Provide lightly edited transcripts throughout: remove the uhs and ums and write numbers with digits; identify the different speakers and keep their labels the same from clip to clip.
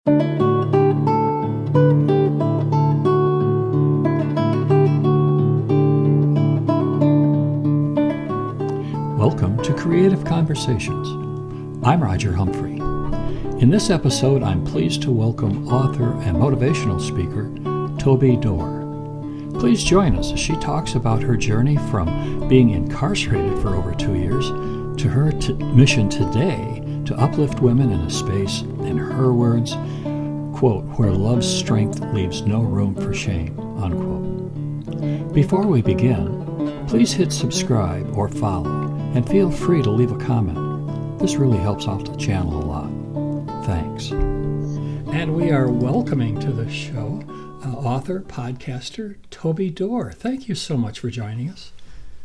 Speaker 1: Welcome to Creative Conversations. I'm Roger Humphrey. In this episode, I'm pleased to welcome author and motivational speaker, Toby Dorr. Please join us as she talks about her journey from being incarcerated for over 2 years to her mission today to uplift women in a space, in her words, quote, where love's strength leaves no room for shame, unquote. Before we begin, please hit subscribe or follow and feel free to leave a comment. This really helps out the channel a lot. Thanks. And we are welcoming to the show author, podcaster, Toby Dorr. Thank you so much for joining us.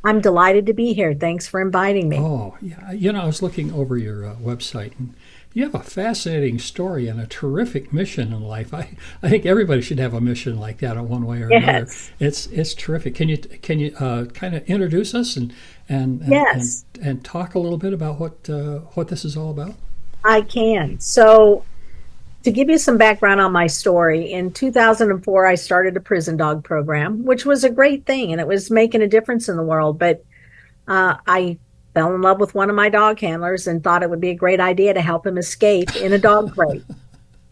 Speaker 2: I'm delighted to be here. Thanks for inviting me.
Speaker 1: Oh, yeah. I was looking over your website, and you have a fascinating story and a terrific mission in life. I think everybody should have a mission like that in one way or another. It's terrific. Can you kind of introduce us and
Speaker 2: Yes.
Speaker 1: and talk a little bit about what this is all about?
Speaker 2: I can. So, to give you some background on my story, in 2004, I started a prison dog program, which was a great thing, and it was making a difference in the world. But I fell in love with one of my dog handlers and thought it would be a great idea to help him escape in a dog crate.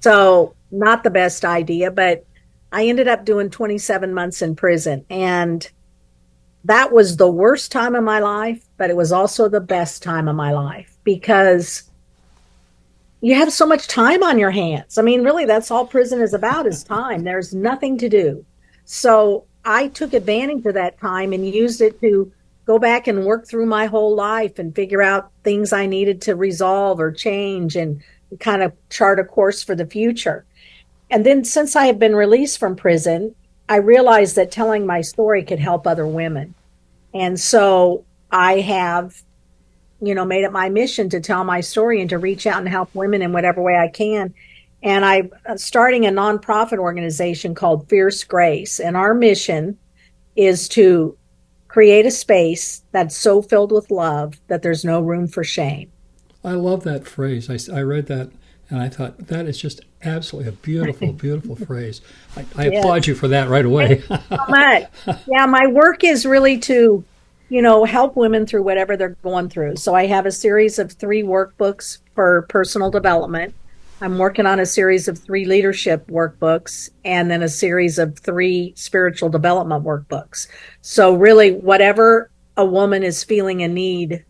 Speaker 2: So, not the best idea, but I ended up doing 27 months in prison. And that was the worst time of my life, but it was also the best time of my life because you have so much time on your hands. I mean, really, that's all prison is about is time. There's nothing to do. So I took advantage of that time and used it to go back and work through my whole life and figure out things I needed to resolve or change and kind of chart a course for the future. And then since I have been released from prison, I realized that telling my story could help other women. And so I have made it my mission to tell my story and to reach out and help women in whatever way I can. And I'm starting a nonprofit organization called Fierce Grace. And our mission is to create a space that's so filled with love that there's no room for shame.
Speaker 1: I love that phrase. I read that and I thought that is just absolutely a beautiful, beautiful phrase. I applaud you for that right away.
Speaker 2: Thank you so much. Yeah, my work is really to help women through whatever they're going through. So I have a series of 3 workbooks for personal development. I'm working on a series of 3 leadership workbooks and then a series of 3 spiritual development workbooks. So really, whatever a woman is feeling a need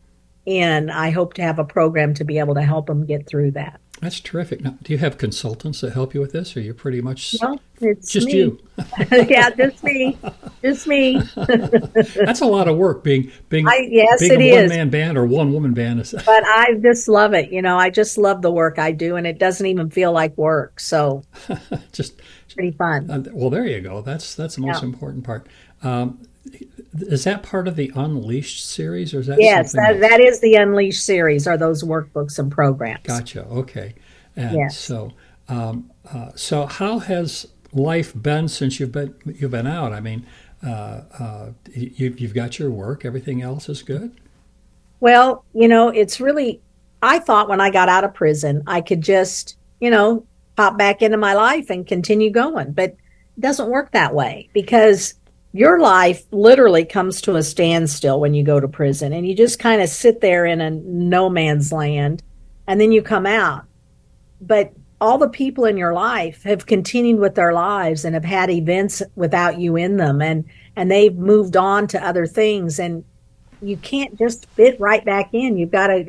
Speaker 2: in, I hope to have a program to be able to help them get through that.
Speaker 1: That's terrific. Now, do you have consultants that help you with this, or you're pretty much
Speaker 2: it's
Speaker 1: just
Speaker 2: me.
Speaker 1: You?
Speaker 2: Yeah, just me. Just me.
Speaker 1: That's a lot of work being
Speaker 2: yes,
Speaker 1: being
Speaker 2: it
Speaker 1: a
Speaker 2: is.
Speaker 1: one-man band or one-woman band.
Speaker 2: But I just love it. I just love the work I do, and it doesn't even feel like work. So
Speaker 1: just
Speaker 2: pretty fun.
Speaker 1: Well, there you go. That's the most important part. Is that part of the Unleashed series, or is that
Speaker 2: yes,
Speaker 1: something else?
Speaker 2: That is the Unleashed series, are those workbooks and programs.
Speaker 1: Gotcha. Okay. And
Speaker 2: yes.
Speaker 1: So how has life been since you've been out? I mean, you've got your work. Everything else is good?
Speaker 2: Well, it's really, I thought when I got out of prison, I could just, pop back into my life and continue going. But it doesn't work that way because your life literally comes to a standstill when you go to prison, and you just kind of sit there in a no man's land, and then you come out. But all the people in your life have continued with their lives and have had events without you in them, and they've moved on to other things, and you can't just fit right back in. You've got to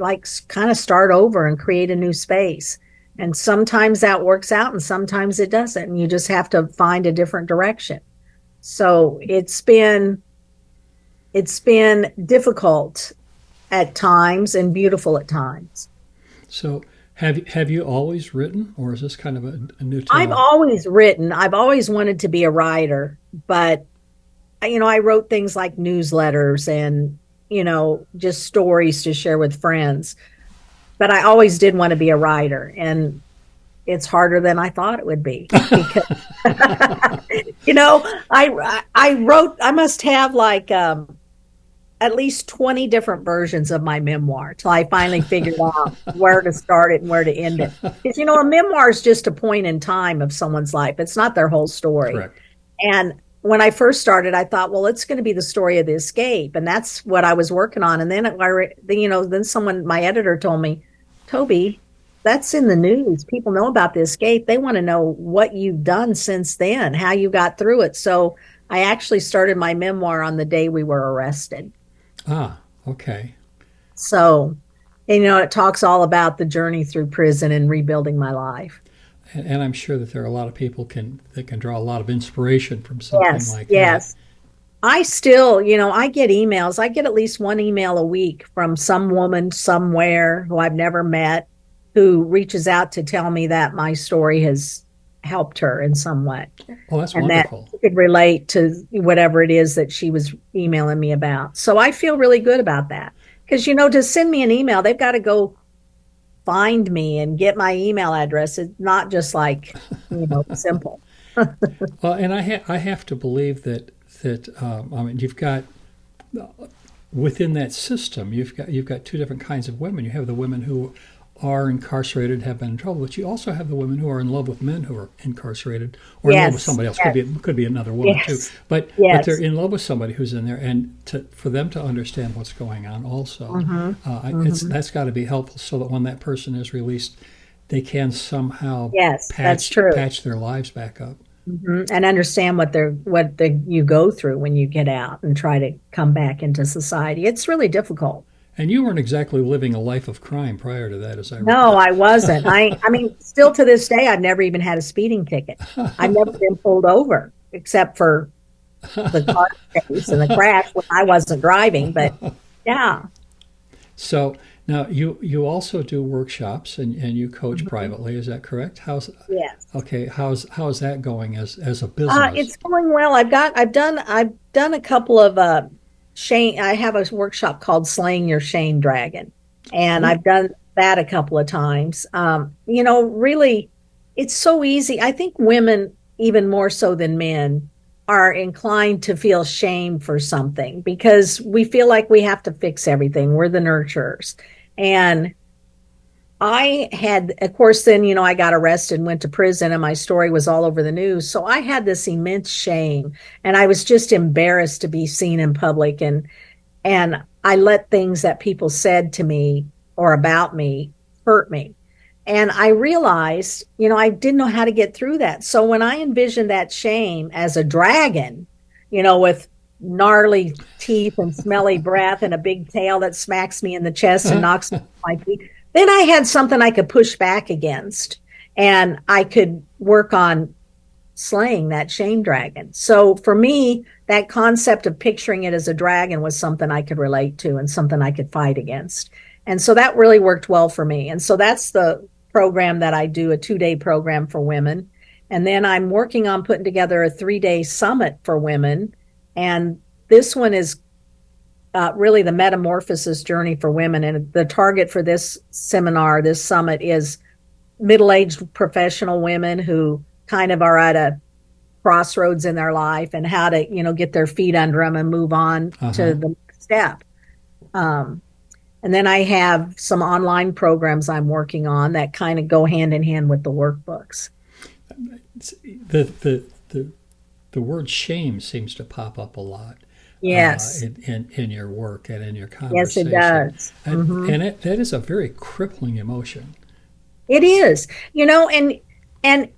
Speaker 2: kind of start over and create a new space. And sometimes that works out and sometimes it doesn't, and you just have to find a different direction. So it's been difficult at times and beautiful at times.
Speaker 1: So have you always written, or is this kind of a new talent?
Speaker 2: I've always written. I've always wanted to be a writer, but I wrote things like newsletters and just stories to share with friends. But I always did want to be a writer, and it's harder than I thought it would be. Because, I wrote, I must have at least 20 different versions of my memoir till I finally figured out where to start it and where to end it. Because, a memoir is just a point in time of someone's life. It's not their whole story.
Speaker 1: Correct.
Speaker 2: And when I first started, I thought, well, it's going to be the story of the escape. And that's what I was working on. And then, then someone, my editor told me, Toby, that's in the news. People know about the escape. They want to know what you've done since then, how you got through it. So I actually started my memoir on the day we were arrested.
Speaker 1: Ah, okay.
Speaker 2: So, it talks all about the journey through prison and rebuilding my life.
Speaker 1: And I'm sure that there are a lot of people that can draw a lot of inspiration from something like that.
Speaker 2: Yes. I still, I get emails. I get at least one email a week from some woman somewhere who I've never met who reaches out to tell me that my story has helped her in some way.
Speaker 1: Oh, that's
Speaker 2: and
Speaker 1: wonderful.
Speaker 2: That she could relate to whatever it is that she was emailing me about. So I feel really good about that. Because, to send me an email, they've got to go find me and get my email address. It's not just like, simple.
Speaker 1: Well, and I have to believe that you've got within that system, you've got two different kinds of women. You have the women who are incarcerated, have been in trouble, but you also have the women who are in love with men who are incarcerated, or in love with somebody else. Could be another woman too, but they're in love with somebody who's in there, and for them to understand what's going on also, that's got to be helpful, so that when that person is released, they can somehow patch their lives back up.
Speaker 2: And understand what you go through when you get out and try to come back into society. It's really difficult.
Speaker 1: And you weren't exactly living a life of crime prior to that, as I
Speaker 2: recall. No, I wasn't. I mean, still to this day, I've never even had a speeding ticket. I've never been pulled over, except for the car chase and the crash when I wasn't driving. But yeah.
Speaker 1: So now you also do workshops and you coach privately. Is that correct?
Speaker 2: Yes.
Speaker 1: Okay. How's that going as a business?
Speaker 2: It's going well. I've done a couple of shame. I have a workshop called Slaying Your Shame Dragon, and I've done that a couple of times. Really, it's so easy. I think women, even more so than men, are inclined to feel shame for something because we feel like we have to fix everything. We're the nurturers. And I had, of course, then, I got arrested and went to prison and my story was all over the news. So I had this immense shame and I was just embarrassed to be seen in public. And I let things that people said to me or about me hurt me. And I realized, I didn't know how to get through that. So when I envisioned that shame as a dragon, with gnarly teeth and smelly breath and a big tail that smacks me in the chest and knocks me off my feet, then I had something I could push back against and I could work on slaying that shame dragon. So for me, that concept of picturing it as a dragon was something I could relate to and something I could fight against. And so that really worked well for me. And so that's the program that I do, a 2-day program for women. And then I'm working on putting together a 3-day summit for women. And this one is really the metamorphosis journey for women. And the target for this seminar, this summit, is middle-aged professional women who kind of are at a crossroads in their life and how to, get their feet under them and move on to the next step. And then I have some online programs I'm working on that kind of go hand in hand with the workbooks.
Speaker 1: The word shame seems to pop up a lot.
Speaker 2: Yes.
Speaker 1: In your work and in your conversation.
Speaker 2: Yes, it does.
Speaker 1: And that is a very crippling emotion.
Speaker 2: It is. And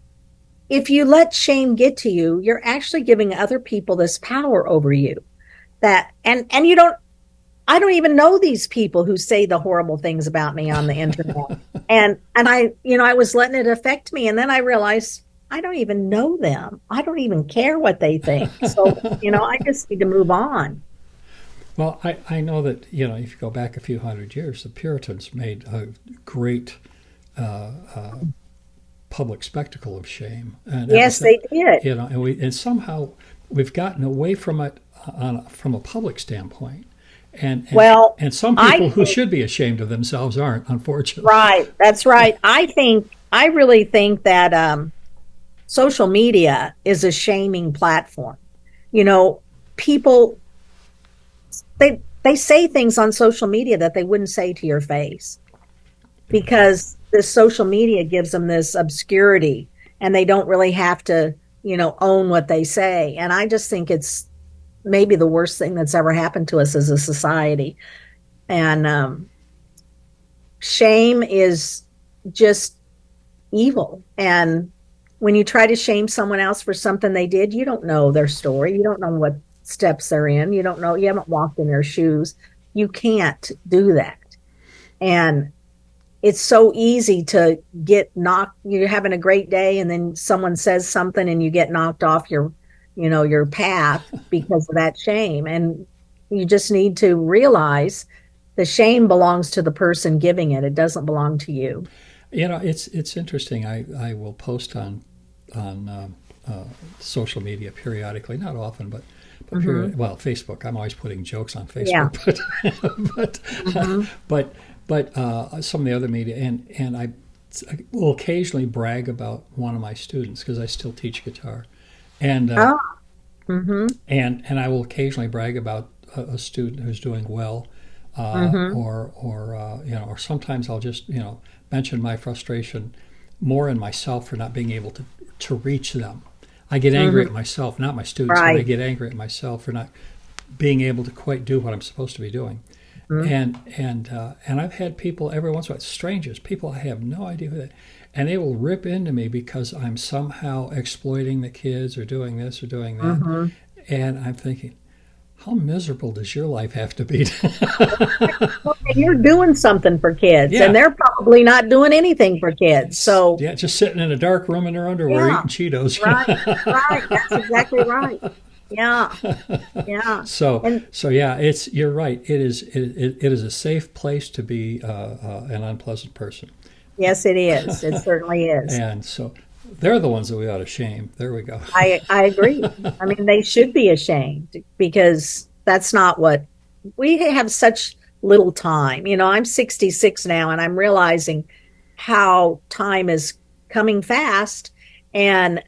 Speaker 2: if you let shame get to you, you're actually giving other people this power over you. And I don't even know these people who say the horrible things about me on the internet. and I was letting it affect me. And then I realized I don't even know them. I don't even care what they think. So, I just need to move on.
Speaker 1: Well, I know that, if you go back a few hundred years, the Puritans made a great public spectacle of shame. And
Speaker 2: yes, they did.
Speaker 1: And somehow we've gotten away from it from a public standpoint. And some people who should be ashamed of themselves aren't, unfortunately. Right.
Speaker 2: That's right. I really think that social media is a shaming platform. People, they say things on social media that they wouldn't say to your face because this social media gives them this obscurity and they don't really have to, own what they say. And I just think it's maybe the worst thing that's ever happened to us as a society. And shame is just evil. And when you try to shame someone else for something they did, you don't know their story. You don't know what steps they're in. You don't know, you haven't walked in their shoes. You can't do that. And it's so easy to get knocked. You're having a great day and then someone says something and you get knocked off your path because of that shame. And you just need to realize the shame belongs to the person giving it. It doesn't belong to you.
Speaker 1: It's interesting. I will post on social media periodically, not often, but well, Facebook. I'm always putting jokes on Facebook, but some of the other media, and I will occasionally brag about one of my students because I still teach guitar, and and I will occasionally brag about a student who's doing well, or sometimes I'll just mention my frustration more in myself for not being able to reach them. I get angry at myself, not my students, but I get angry at myself for not being able to quite do what I'm supposed to be doing. And I've had people every once in a while, strangers, people I have no idea who they, and they will rip into me because I'm somehow exploiting the kids or doing this or doing that. And I'm thinking, how miserable does your life have to be?
Speaker 2: You're doing something for kids, and they're probably not doing anything for kids. So
Speaker 1: just sitting in a dark room in their underwear eating Cheetos.
Speaker 2: Right. That's exactly right. Yeah.
Speaker 1: You're right. It is a safe place to be an unpleasant person.
Speaker 2: Yes, it is. It certainly is.
Speaker 1: And so they're the ones that we ought to shame. There we go.
Speaker 2: I agree. I mean, they should be ashamed because that's not what we have such little time. I'm 66 now and I'm realizing how time is coming fast, and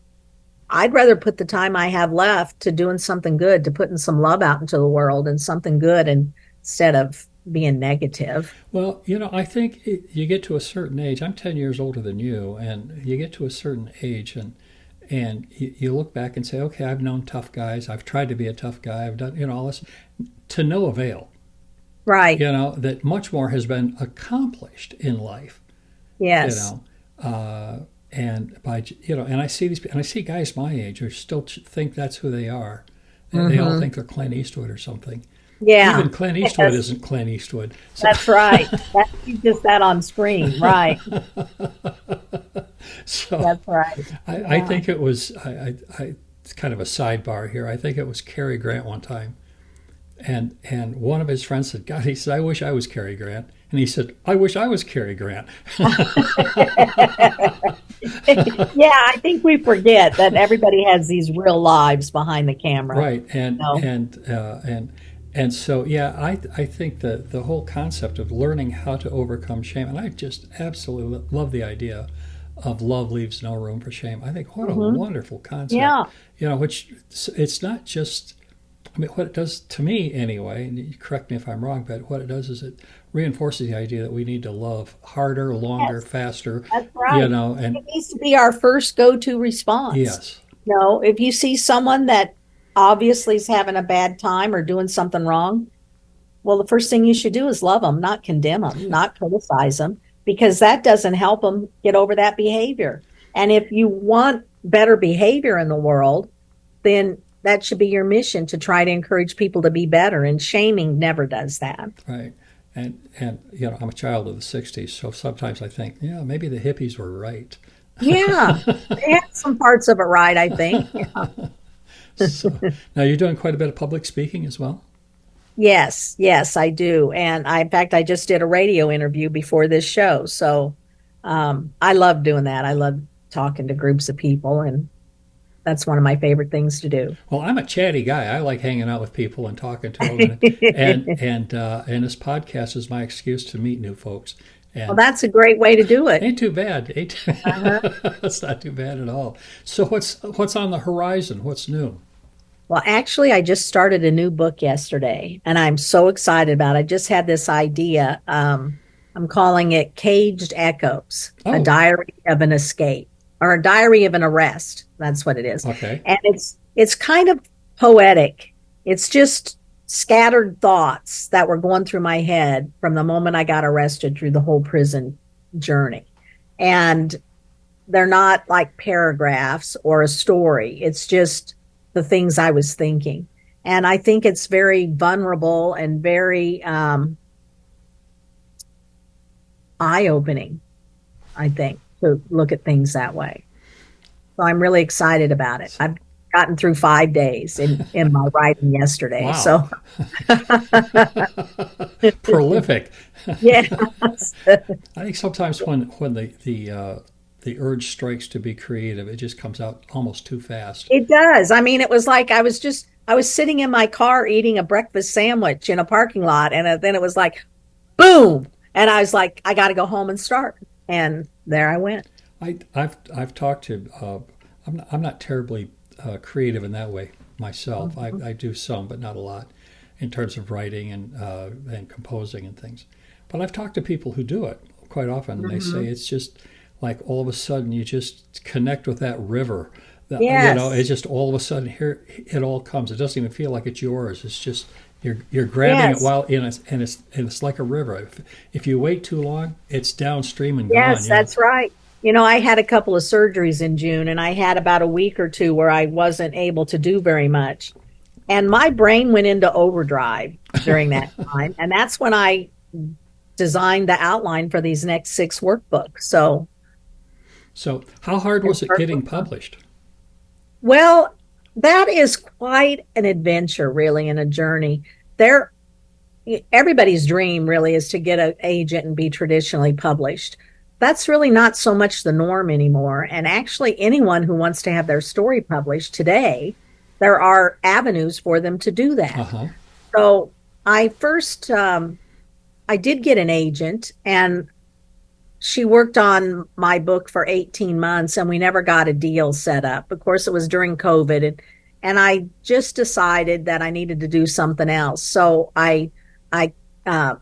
Speaker 2: I'd rather put the time I have left to doing something good, to putting some love out into the world and something good instead of being negative.
Speaker 1: Well, I think you get to a certain age. I'm 10 years older than you, and you get to a certain age and you look back and say, okay, I've known tough guys. I've tried to be a tough guy. I've done, all this to no avail.
Speaker 2: Right.
Speaker 1: That much more has been accomplished in life.
Speaker 2: Yes.
Speaker 1: And by and I see guys my age who still think that's who they are. And they all think they're Clint Eastwood or something.
Speaker 2: Yeah.
Speaker 1: Even Clint Eastwood isn't Clint Eastwood. So.
Speaker 2: That's right. He's just that on screen, right?
Speaker 1: So
Speaker 2: that's right.
Speaker 1: I think it was. It's kind of a sidebar here. I think it was Cary Grant one time, and one of his friends said, "God," he said, "I wish I was Cary Grant." And he said, "I wish I was Cary Grant."
Speaker 2: Yeah, I think we forget that everybody has these real lives behind the camera.
Speaker 1: Right, and so I think that the whole concept of learning how to overcome shame, and I just absolutely love the idea of love leaves no room for shame. I think what a wonderful concept.
Speaker 2: Yeah.
Speaker 1: Which it's not just. I mean, what it does to me anyway, and you correct me if I'm wrong, but what it does is it reinforces the idea that we need to love harder, longer, faster.
Speaker 2: That's right.
Speaker 1: And
Speaker 2: it needs to be our first go-to response.
Speaker 1: Yes.
Speaker 2: If you see someone that obviously is having a bad time or doing something wrong, well, the first thing you should do is love them, not condemn them, not criticize them, because that doesn't help them get over that behavior. And if you want better behavior in the world, then that should be your mission, to try to encourage people to be better, and shaming never does that.
Speaker 1: Right. And I'm a child of the 60s, so sometimes I think, maybe the hippies were right.
Speaker 2: Yeah, they had some parts of it right, I think. Yeah.
Speaker 1: So, now you're doing quite a bit of public speaking as well?
Speaker 2: Yes, I do. And in fact, I just did a radio interview before this show. So I love doing that. I love talking to groups of people, and that's one of my favorite things to do.
Speaker 1: Well, I'm a chatty guy. I like hanging out with people and talking to them, and this podcast is my excuse to meet new folks. And
Speaker 2: well, that's a great way to do it.
Speaker 1: Ain't too bad. That's not too bad at all. So what's on the horizon? What's new?
Speaker 2: Well, actually, I just started a new book yesterday, and I'm so excited about it. I just had this idea. I'm calling it Caged Echoes, a
Speaker 1: Oh,
Speaker 2: diary of an escape or a diary of an arrest. That's what it is.
Speaker 1: okay.
Speaker 2: And it's kind of poetic. It's just scattered thoughts that were going through my head from the moment I got arrested through the whole prison journey. And they're not like paragraphs or a story. It's just the things I was thinking. And I think it's very vulnerable and very eye opening, I think, to look at things that way. So I'm really excited about it. I've gotten through 5 days in my writing yesterday.
Speaker 1: Wow.
Speaker 2: So,
Speaker 1: Prolific.
Speaker 2: yes,
Speaker 1: I think sometimes when the urge strikes to be creative, it just comes out almost too fast.
Speaker 2: it does. I mean, it was like I was sitting in my car eating a breakfast sandwich in a parking lot, and then it was like, boom. And I was like, I got to go home and start. And there I went.
Speaker 1: I've talked to. I'm not terribly creative in that way myself.
Speaker 2: Mhm.
Speaker 1: I do some, but not a lot, in terms of writing and composing and things. But I've talked to people who do it quite often, and they say
Speaker 2: Mhm.
Speaker 1: it's just like all of a sudden you just connect with that river.
Speaker 2: Yes.
Speaker 1: It's just all of a sudden here it all comes. It doesn't even feel like it's yours. It's just you're grabbing it
Speaker 2: Yes.
Speaker 1: while in it, and it's like a river. If you wait too long, it's downstream and gone.
Speaker 2: Yes, that's right. I had a couple of surgeries in June and I had about a week or two where I wasn't able to do very much. And my brain went into overdrive during that time. And that's when I designed the outline for these next six workbooks. So,
Speaker 1: So how hard was it getting published?
Speaker 2: well, that is quite an adventure, really, and a journey. There, everybody's dream really is to get an agent and be traditionally published. That's really not so much the norm anymore. And actually, anyone who wants to have their story published today, there are avenues for them to do
Speaker 1: Uh
Speaker 2: that.
Speaker 1: huh.
Speaker 2: So I first, I did get an agent, and she worked on my book for 18 months, and we never got a deal set up. Of course, it was during COVID, and I just decided that I needed to do something else. So I uh,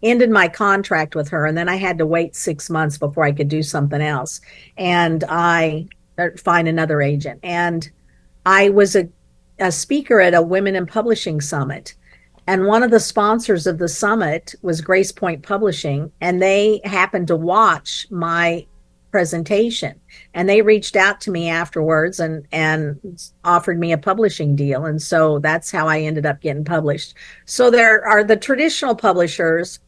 Speaker 2: ended my contract with her, and then I had to wait 6 months before I could do something else. And I find another agent. And I was a speaker at a Women in Publishing Summit. And one of the sponsors of the summit was Grace Point Publishing, and they happened to watch my presentation. And they reached out to me afterwards and offered me a publishing deal. And so that's how I ended up getting published. So there are the traditional publishers,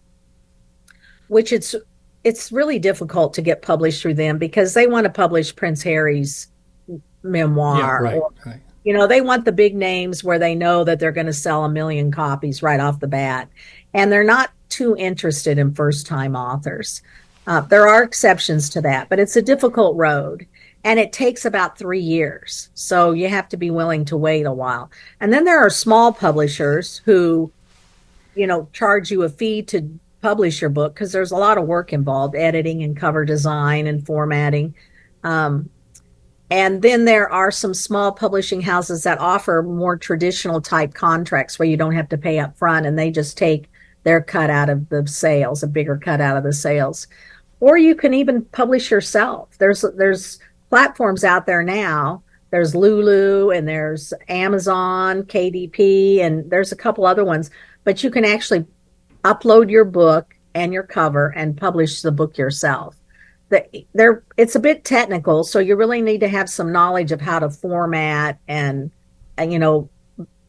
Speaker 2: which it's really difficult to get published through them because they want to publish Prince Harry's
Speaker 1: Yeah.
Speaker 2: memoir,
Speaker 1: Right.
Speaker 2: or
Speaker 1: Right.
Speaker 2: they want the big names where they know that they're going to sell a million copies right off the bat. And they're not too interested in first time authors. There are exceptions to that, but it's a difficult road. And it takes about 3 years. So you have to be willing to wait a while. And then there are small publishers who, charge you a fee to publish your book because there's a lot of work involved, editing and cover design and formatting. Um, and then there are some small publishing houses that offer more traditional type contracts where you don't have to pay up front and they just take their cut out of the sales, a bigger cut out of the sales. Or you can even publish yourself. There's platforms out there now. There's Lulu and there's Amazon, KDP, and there's a couple other ones. But you can actually upload your book and your cover and publish the book yourself. It's a bit technical, so you really need to have some knowledge of how to format and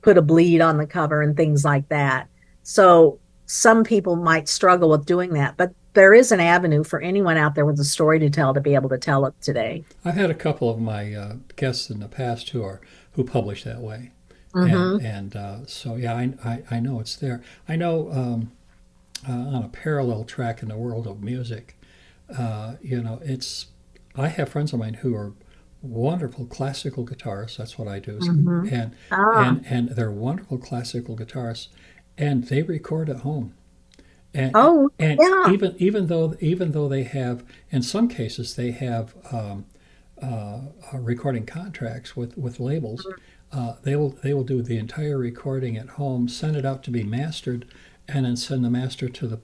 Speaker 2: put a bleed on the cover and things like that. So some people might struggle with doing that, but there is an avenue for anyone out there with a story to tell to be able to tell it today.
Speaker 1: I've had a couple of my guests in the past who publish that way,
Speaker 2: Hmm.
Speaker 1: and so yeah, I know it's there. I know on a parallel track in the world of music, it's I have friends of mine who are wonderful classical guitarists. That's what I do,
Speaker 2: Hmm.
Speaker 1: and
Speaker 2: Ah,
Speaker 1: and they're wonderful classical guitarists, and they record at home. And
Speaker 2: oh,
Speaker 1: and
Speaker 2: yeah.
Speaker 1: even though they have in some cases they have recording contracts with labels, they will do the entire recording at home, send it out to be mastered, and then send the master to the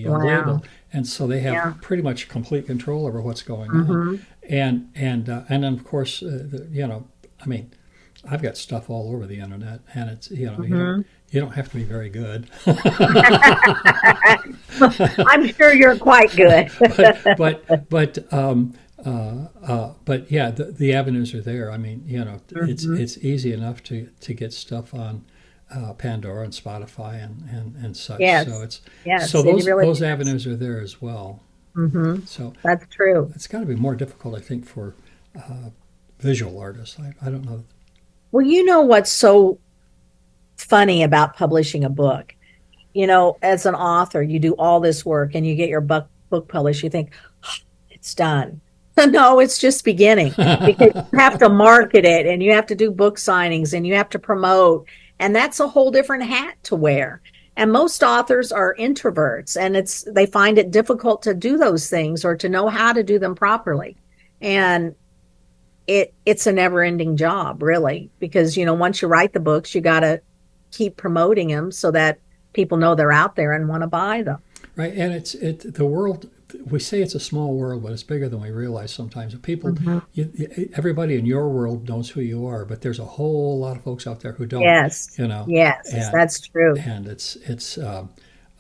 Speaker 1: label,
Speaker 2: Wow.
Speaker 1: and so they
Speaker 2: Yeah.
Speaker 1: have pretty much complete control over what's going on.
Speaker 2: Hmm.
Speaker 1: And then of course, I mean, I've got stuff all over the internet, and it's
Speaker 2: Hmm.
Speaker 1: you don't have to be very good,
Speaker 2: I'm sure you're quite good.
Speaker 1: but yeah, the avenues are there. I mean,
Speaker 2: Hmm.
Speaker 1: it's easy enough to get stuff on Pandora and Spotify and such. So
Speaker 2: Yes.
Speaker 1: it's so
Speaker 2: Yes, it really
Speaker 1: those
Speaker 2: is.
Speaker 1: avenues are there as well.
Speaker 2: Hmm.
Speaker 1: So
Speaker 2: That's true.
Speaker 1: it's got to be more difficult, I think, for visual artists. I don't know.
Speaker 2: Well, you know what's so funny about publishing a book? As an author, you do all this work and you get your book published. You think, "Oh, it's done." No, it's just beginning because you have to market it and you have to do book signings and you have to promote. And that's a whole different hat to wear. And most authors are introverts and they find it difficult to do those things or to know how to do them properly. And it's a never ending job, really, because, once you write the books, you got to keep promoting them so that people know they're out there and want to buy them.
Speaker 1: Right, and the world. We say it's a small world, but it's bigger than we realize sometimes. People,
Speaker 2: Hmm.
Speaker 1: everybody in your world knows who you are, but there's a whole lot of folks out there who don't.
Speaker 2: Yes.
Speaker 1: You know,
Speaker 2: Yes,
Speaker 1: and
Speaker 2: that's true.
Speaker 1: and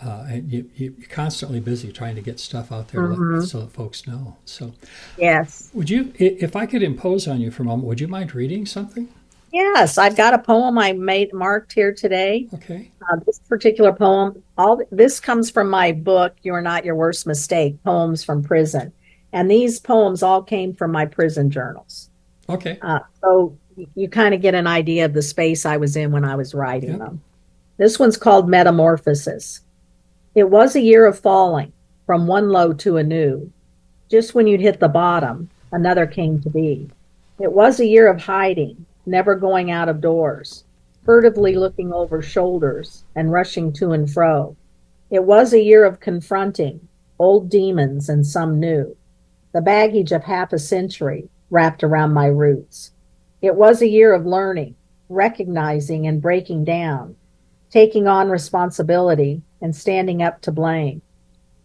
Speaker 1: and you're constantly busy trying to get stuff out there
Speaker 2: Hmm.
Speaker 1: so that folks know. So,
Speaker 2: Yes.
Speaker 1: would you, if I could impose on you for a moment, would you mind reading something?
Speaker 2: Yes, I've got a poem I made marked here today.
Speaker 1: Okay.
Speaker 2: This particular poem, all this comes from my book, You're Not Your Worst Mistake, Poems from Prison. And these poems all came from my prison journals.
Speaker 1: Okay.
Speaker 2: So you kind of get an idea of the space I was in when I was writing
Speaker 1: Yep.
Speaker 2: them. This one's called Metamorphosis. It was a year of falling from one low to a new. Just when you'd hit the bottom, another came to be. It was a year of hiding, never going out of doors, furtively looking over shoulders and rushing to and fro. It was a year of confronting old demons and some new, the baggage of half a century wrapped around my roots. It was a year of learning, recognizing and breaking down, taking on responsibility and standing up to blame.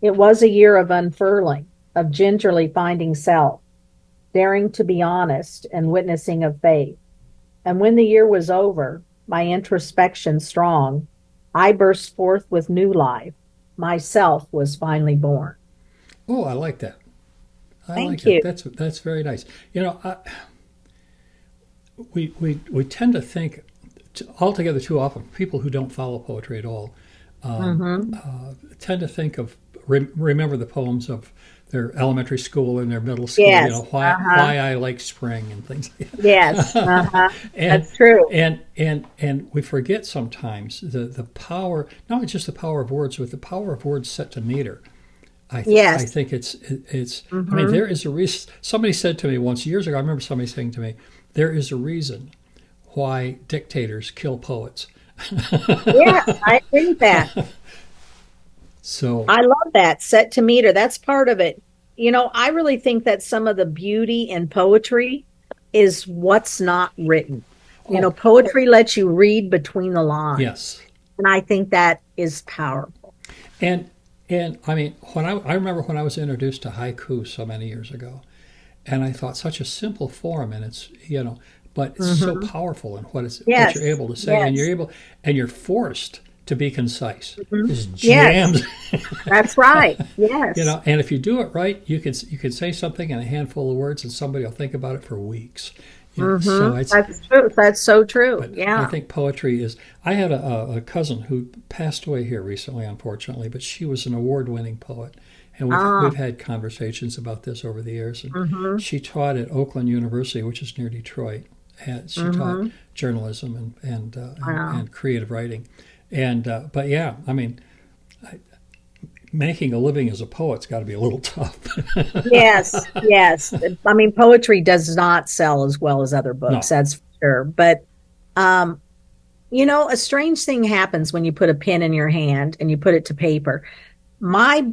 Speaker 2: It was a year of unfurling, of gingerly finding self, daring to be honest and witnessing of faith. And when the year was over, my introspection strong, I burst forth with new life. Myself was finally born.
Speaker 1: Oh, I like that. I like
Speaker 2: Thank
Speaker 1: that.
Speaker 2: you.
Speaker 1: That's very nice. We tend to think altogether too often. People who don't follow poetry at all
Speaker 2: Hmm.
Speaker 1: tend to think of remember the poems of their elementary school and their middle school.
Speaker 2: Yes. Uh-huh.
Speaker 1: Why I like spring and things like
Speaker 2: Yes.
Speaker 1: that.
Speaker 2: Uh-huh.
Speaker 1: and
Speaker 2: That's true.
Speaker 1: and we forget sometimes the power, not just the power of words, but the power of words set to meter. I
Speaker 2: Yes.
Speaker 1: think it's. I mean,
Speaker 2: Hmm.
Speaker 1: there is a reason. Somebody said to me once years ago. I remember somebody saying to me, "There is a reason why dictators kill poets."
Speaker 2: Yeah, I agree with that.
Speaker 1: So,
Speaker 2: I love that. Set to meter. That's part of it. I really think that some of the beauty in poetry is what's not written.
Speaker 1: oh
Speaker 2: Poetry lets you read between the lines.
Speaker 1: yes,
Speaker 2: And I think that is powerful.
Speaker 1: and I mean, I remember when I was introduced to haiku so many years ago, and I thought such a simple form, and it's but it's so
Speaker 2: Hmm.
Speaker 1: powerful in what you're
Speaker 2: Yes.
Speaker 1: able to say, and
Speaker 2: Yes.
Speaker 1: you're forced to be concise.
Speaker 2: Hmm.
Speaker 1: Just
Speaker 2: Yes.
Speaker 1: jams.
Speaker 2: That's right. Yes.
Speaker 1: And if you do it right, you can say something in a handful of words, and somebody will think about it for weeks. So it's.
Speaker 2: That's true. That's so true.
Speaker 1: But I
Speaker 2: Yeah.
Speaker 1: think poetry is. I had a cousin who passed away here recently, unfortunately, but she was an award-winning poet, and we've
Speaker 2: Ah.
Speaker 1: had conversations about this over the years. And
Speaker 2: Hmm.
Speaker 1: she taught at Oakland University, which is near Detroit. And she taught
Speaker 2: Hmm.
Speaker 1: journalism
Speaker 2: Wow.
Speaker 1: and creative writing, but yeah, I mean, making a living as a poet's got to be a little tough.
Speaker 2: Yes. Yes. I mean, poetry does not sell as well as other books.
Speaker 1: No.
Speaker 2: That's for sure. But, um, a strange thing happens when you put a pen in your hand and you put it to paper. My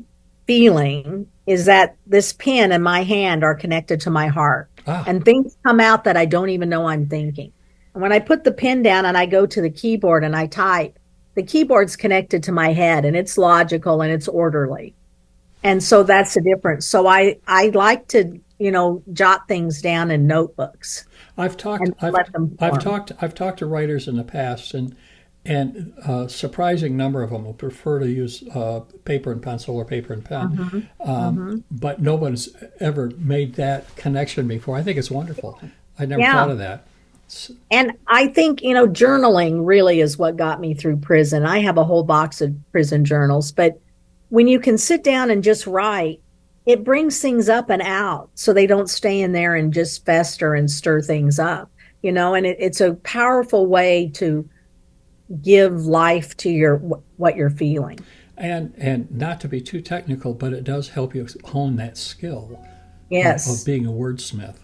Speaker 2: feeling is that this pen and my hand are connected to my heart,
Speaker 1: Ah,
Speaker 2: and things come out that I don't even know I'm thinking. when I put the pen down and I go to the keyboard and I type, the keyboard's connected to my head and it's logical and it's orderly. And so that's the difference. So I like to, jot things down in notebooks
Speaker 1: I've talked
Speaker 2: and let them form.
Speaker 1: I've talked to writers in the past, and a surprising number of them will prefer to use paper and pencil or paper and
Speaker 2: Hmm.
Speaker 1: pen.
Speaker 2: Hmm.
Speaker 1: But no one's ever made that connection before. I think it's wonderful. I never thought
Speaker 2: Yeah.
Speaker 1: of that.
Speaker 2: And I think, journaling really is what got me through prison. I have a whole box of prison journals, but when you can sit down and just write, it brings things up and out so they don't stay in there and just fester and stir things up, and it's a powerful way to give life to what you're feeling.
Speaker 1: And not to be too technical, but it does help you hone that skill of
Speaker 2: Yes.
Speaker 1: being a wordsmith.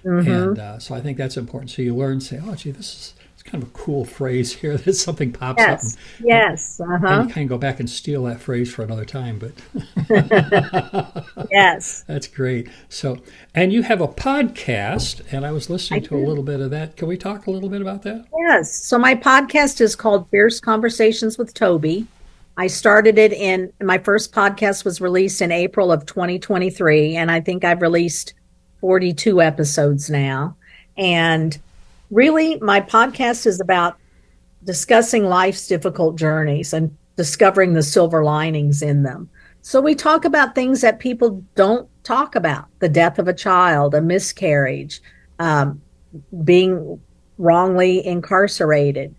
Speaker 2: Hmm.
Speaker 1: And so I think that's important. So you learn, say, oh, gee, this is it's kind of a cool phrase here. That something pops up,
Speaker 2: Yes.
Speaker 1: and,
Speaker 2: Yes.
Speaker 1: and
Speaker 2: Uh-huh.
Speaker 1: you kind of go back and steal that phrase for another time. But
Speaker 2: Yes.
Speaker 1: that's great. So, and you have a podcast, and I was
Speaker 2: I
Speaker 1: listening to a
Speaker 2: do.
Speaker 1: little bit of that. Can we talk a little bit about that?
Speaker 2: Yes. So my podcast is called Fierce Conversations with Toby. I started it my first podcast was released in April of 2023, and I think I've released 42 episodes now. And really, my podcast is about discussing life's difficult journeys and discovering the silver linings in them. So we talk about things that people don't talk about: the death of a child, a miscarriage, um, being wrongly incarcerated,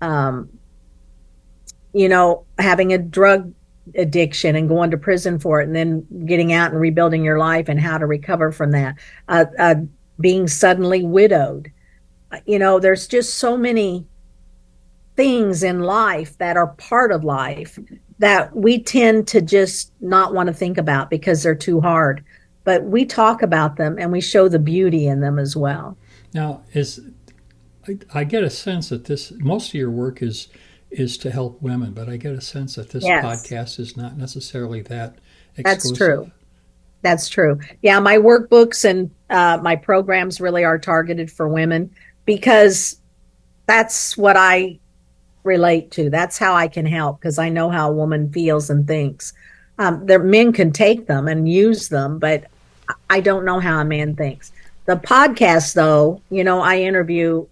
Speaker 2: um, having a drug addiction and going to prison for it and then getting out and rebuilding your life and how to recover from that, being suddenly widowed. There's just so many things in life that are part of life that we tend to just not want to think about because they're too hard. But we talk about them and we show the beauty in them as well.
Speaker 1: Now, I get a sense that this most of your work is to help women, but I get a sense that this
Speaker 2: Yes,
Speaker 1: podcast is not necessarily that
Speaker 2: that's
Speaker 1: exclusive.
Speaker 2: true. That's true. Yeah, my workbooks and my programs really are targeted for women because that's what I relate to. That's how I can help because I know how a woman feels and thinks. Men can take them and use them, but I don't know how a man thinks. The podcast, though, I interview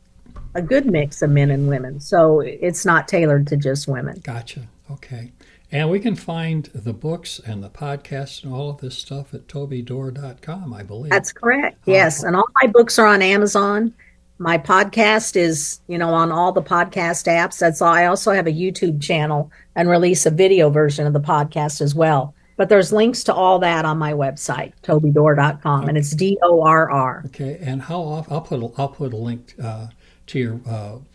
Speaker 2: a good mix of men and women, so it's not tailored to just women.
Speaker 1: Gotcha. Okay. And we can find the books and the podcast and all of this stuff at tobydor.com, I believe.
Speaker 2: That's correct.
Speaker 1: Uh,
Speaker 2: Yes, and all my books are on Amazon. My podcast is, on all the podcast apps. That's all. I also have a YouTube channel and release a video version of the podcast as well. But there's links to all that on my website, tobydor.com, and it's
Speaker 1: okay.
Speaker 2: DORR.
Speaker 1: Okay. And how often I'll put a link to your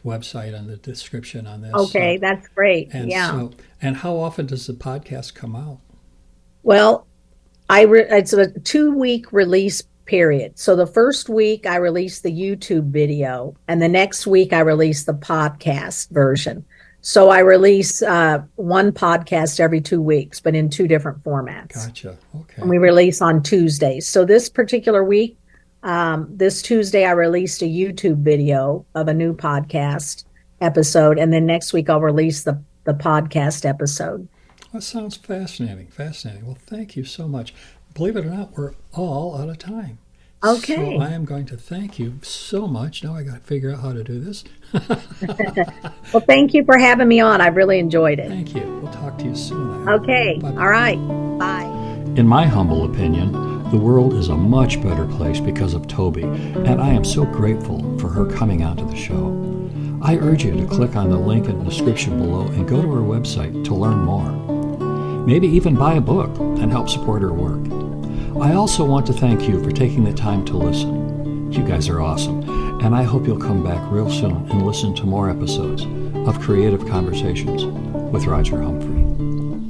Speaker 1: website on the description on this.
Speaker 2: Okay, that's great.
Speaker 1: And
Speaker 2: Yeah.
Speaker 1: so, and how often does the podcast come out?
Speaker 2: Well, it's a 2-week release period. So the first week I release the YouTube video, and the next week I release the podcast version. So I release one podcast every 2 weeks, but in two different formats.
Speaker 1: Gotcha.
Speaker 2: And
Speaker 1: Okay.
Speaker 2: we release on Tuesdays. So this particular week, this Tuesday, I released a YouTube video of a new podcast episode, and then next week I'll release the podcast episode.
Speaker 1: That sounds fascinating. Fascinating. Well, thank you so much. Believe it or not, we're all out of time. So
Speaker 2: Okay.
Speaker 1: I am going to thank you so much. Now I got to figure out how to do this.
Speaker 2: Well, thank you for having me on. I really enjoyed it.
Speaker 1: Thank you. We'll talk to you soon.
Speaker 2: Okay.
Speaker 1: Bye
Speaker 2: All
Speaker 1: bye.
Speaker 2: right. Bye.
Speaker 1: In my humble opinion, the world is a much better place because of Toby, and I am so grateful for her coming onto the show. I urge you to click on the link in the description below and go to her website to learn more. Maybe even buy a book and help support her work. I also want to thank you for taking the time to listen. You guys are awesome, and I hope you'll come back real soon and listen to more episodes of Creative Conversations with Roger Humphrey.